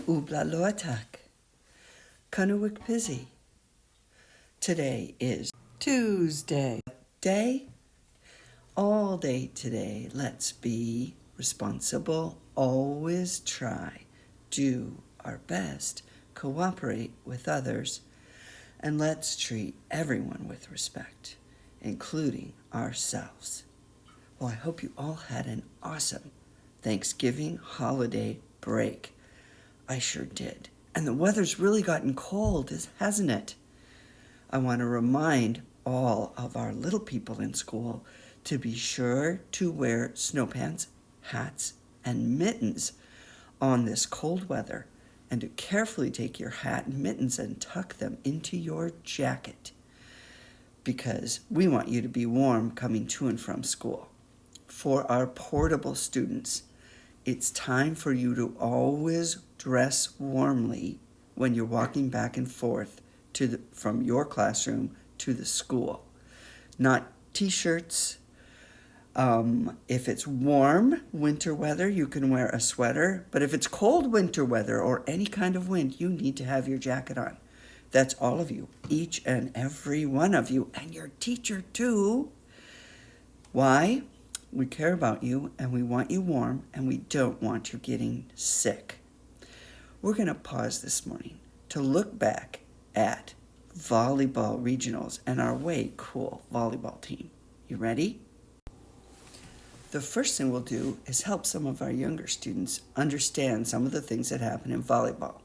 Ubla loatak. Kanuik pizzy. Today is Tuesday. Day? All day today. Let's be responsible. Always try. Do our best. Cooperate with others. And let's treat everyone with respect, including ourselves. Well, I hope you all had an awesome Thanksgiving holiday break. I sure did. And the weather's really gotten cold, hasn't it? I want to remind all of our little people in school to be sure to wear snow pants, hats, and mittens on this cold weather, and to carefully take your hat and mittens and tuck them into your jacket, because we want you to be warm coming to and from school. For our portable students, it's time for you to always dress warmly when you're walking back and forth from your classroom to the school. Not t-shirts. If it's warm winter weather, you can wear a sweater. But if it's cold winter weather or any kind of wind, you need to have your jacket on. That's all of you, each and every one of you, and your teacher too. Why? We care about you, and we want you warm, and we don't want you getting sick. We're going to pause this morning to look back at volleyball regionals and our way cool volleyball team. You ready? The first thing we'll do is help some of our younger students understand some of the things that happen in volleyball.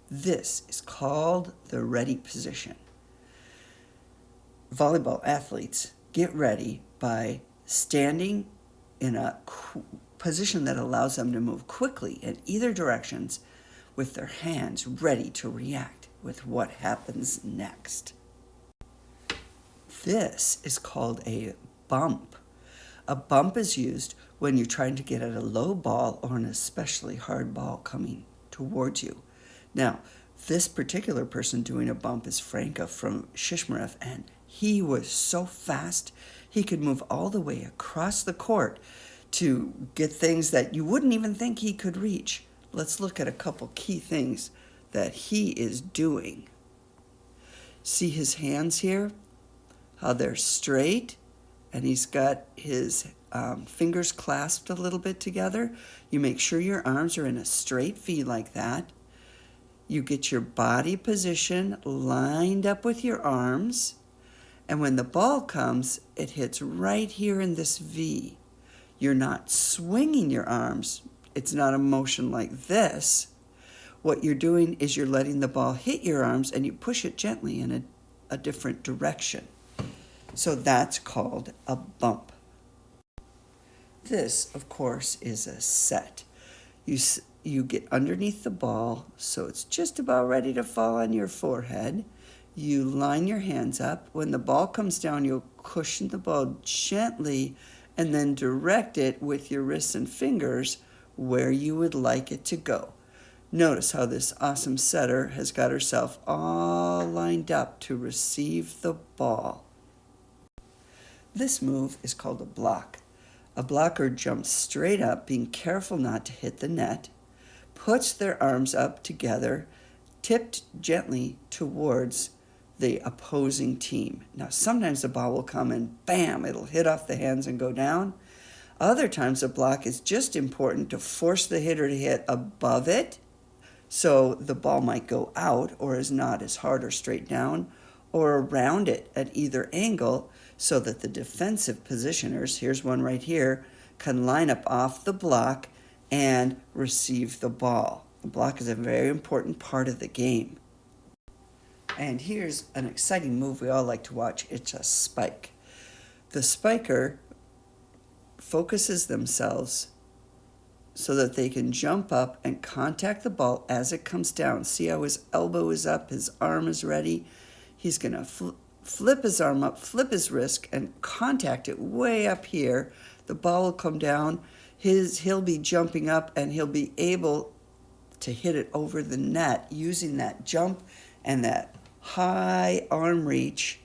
This is called the ready position. Volleyball athletes get ready by standing in a position that allows them to move quickly in either directions with their hands ready to react with what happens next. This is called a bump. A bump is used when you're trying to get at a low ball or an especially hard ball coming towards you. Now, this particular person doing a bump is Franka from Shishmaref, and he was so fast, he could move all the way across the court to get things that you wouldn't even think he could reach. Let's look at a couple key things that he is doing. See his hands here? How they're straight, and he's got his fingers clasped a little bit together. You make sure your arms are in a straight V like that. You get your body position lined up with your arms. And when the ball comes, it hits right here in this V. You're not swinging your arms. It's not a motion like this. What you're doing is you're letting the ball hit your arms and you push it gently in a different direction. So that's called a bump. This, of course, is a set. You get underneath the ball, so it's just about ready to fall on your forehead. You line your hands up. When the ball comes down, you'll cushion the ball gently and then direct it with your wrists and fingers where you would like it to go. Notice how this awesome setter has got herself all lined up to receive the ball. This move is called a block. A blocker jumps straight up, being careful not to hit the net, puts their arms up together, tipped gently towards the opposing team. Now, sometimes the ball will come and bam, it'll hit off the hands and go down. Other times a block is just important to force the hitter to hit above it, so the ball might go out or is not as hard or straight down, or around it at either angle, so that the defensive positioners, here's one right here, can line up off the block and receive the ball. The block is a very important part of the game. And here's an exciting move we all like to watch. It's a spike. The spiker focuses themselves so that they can jump up and contact the ball as it comes down. See how his elbow is up, his arm is ready. He's going to flip his arm up, flip his wrist, and contact it way up here. The ball will come down. He'll be jumping up, and he'll be able to hit it over the net using that jump and that high arm reach,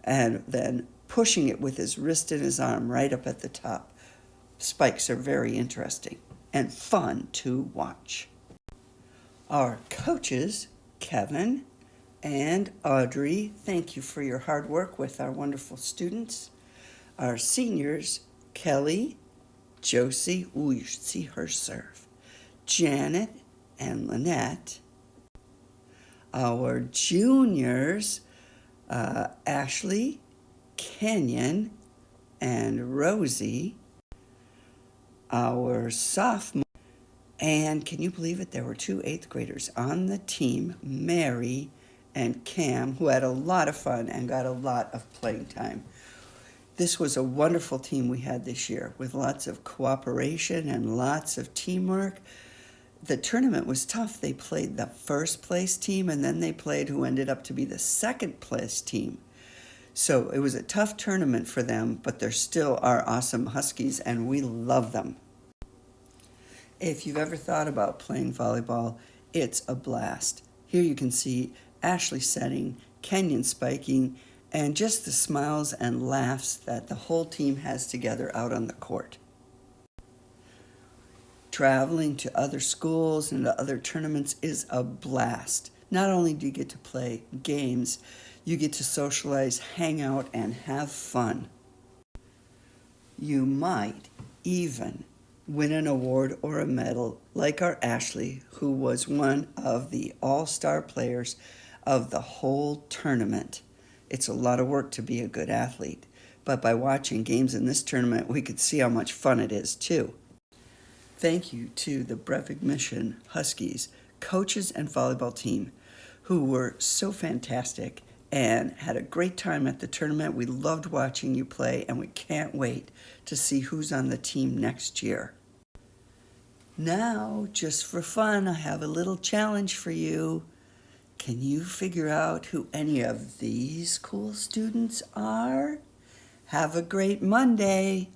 and then pushing it with his wrist and his arm right up at the top. Spikes are very interesting and fun to watch. Our coaches, Kevin and Audrey, thank you for your hard work with our wonderful students. Our seniors, Kelly, Josie, ooh, you should see her serve, Janet and Lynette. Our juniors, Ashley, Kenyon, and Rosie. Our sophomore, and can you believe it, there were 2 8th graders on the team, Mary and Cam, who had a lot of fun and got a lot of playing time. This was a wonderful team we had this year with lots of cooperation and lots of teamwork. The tournament was tough. They played the first place team, and then they played who ended up to be the second place team. So it was a tough tournament for them, but they're still our awesome Huskies, and we love them. If you've ever thought about playing volleyball, it's a blast. Here you can see Ashley setting, Kenyon spiking, and just the smiles and laughs that the whole team has together out on the court. Traveling to other schools and to other tournaments is a blast. Not only do you get to play games, you get to socialize, hang out, and have fun. You might even win an award or a medal like our Ashley, who was one of the all-star players of the whole tournament. It's a lot of work to be a good athlete, but by watching games in this tournament, we could see how much fun it is too. Thank you to the Breivik Mission Huskies coaches and volleyball team who were so fantastic and had a great time at the tournament. We loved watching you play, and we can't wait to see who's on the team next year. Now, just for fun, I have a little challenge for you. Can you figure out who any of these cool students are? Have a great Monday.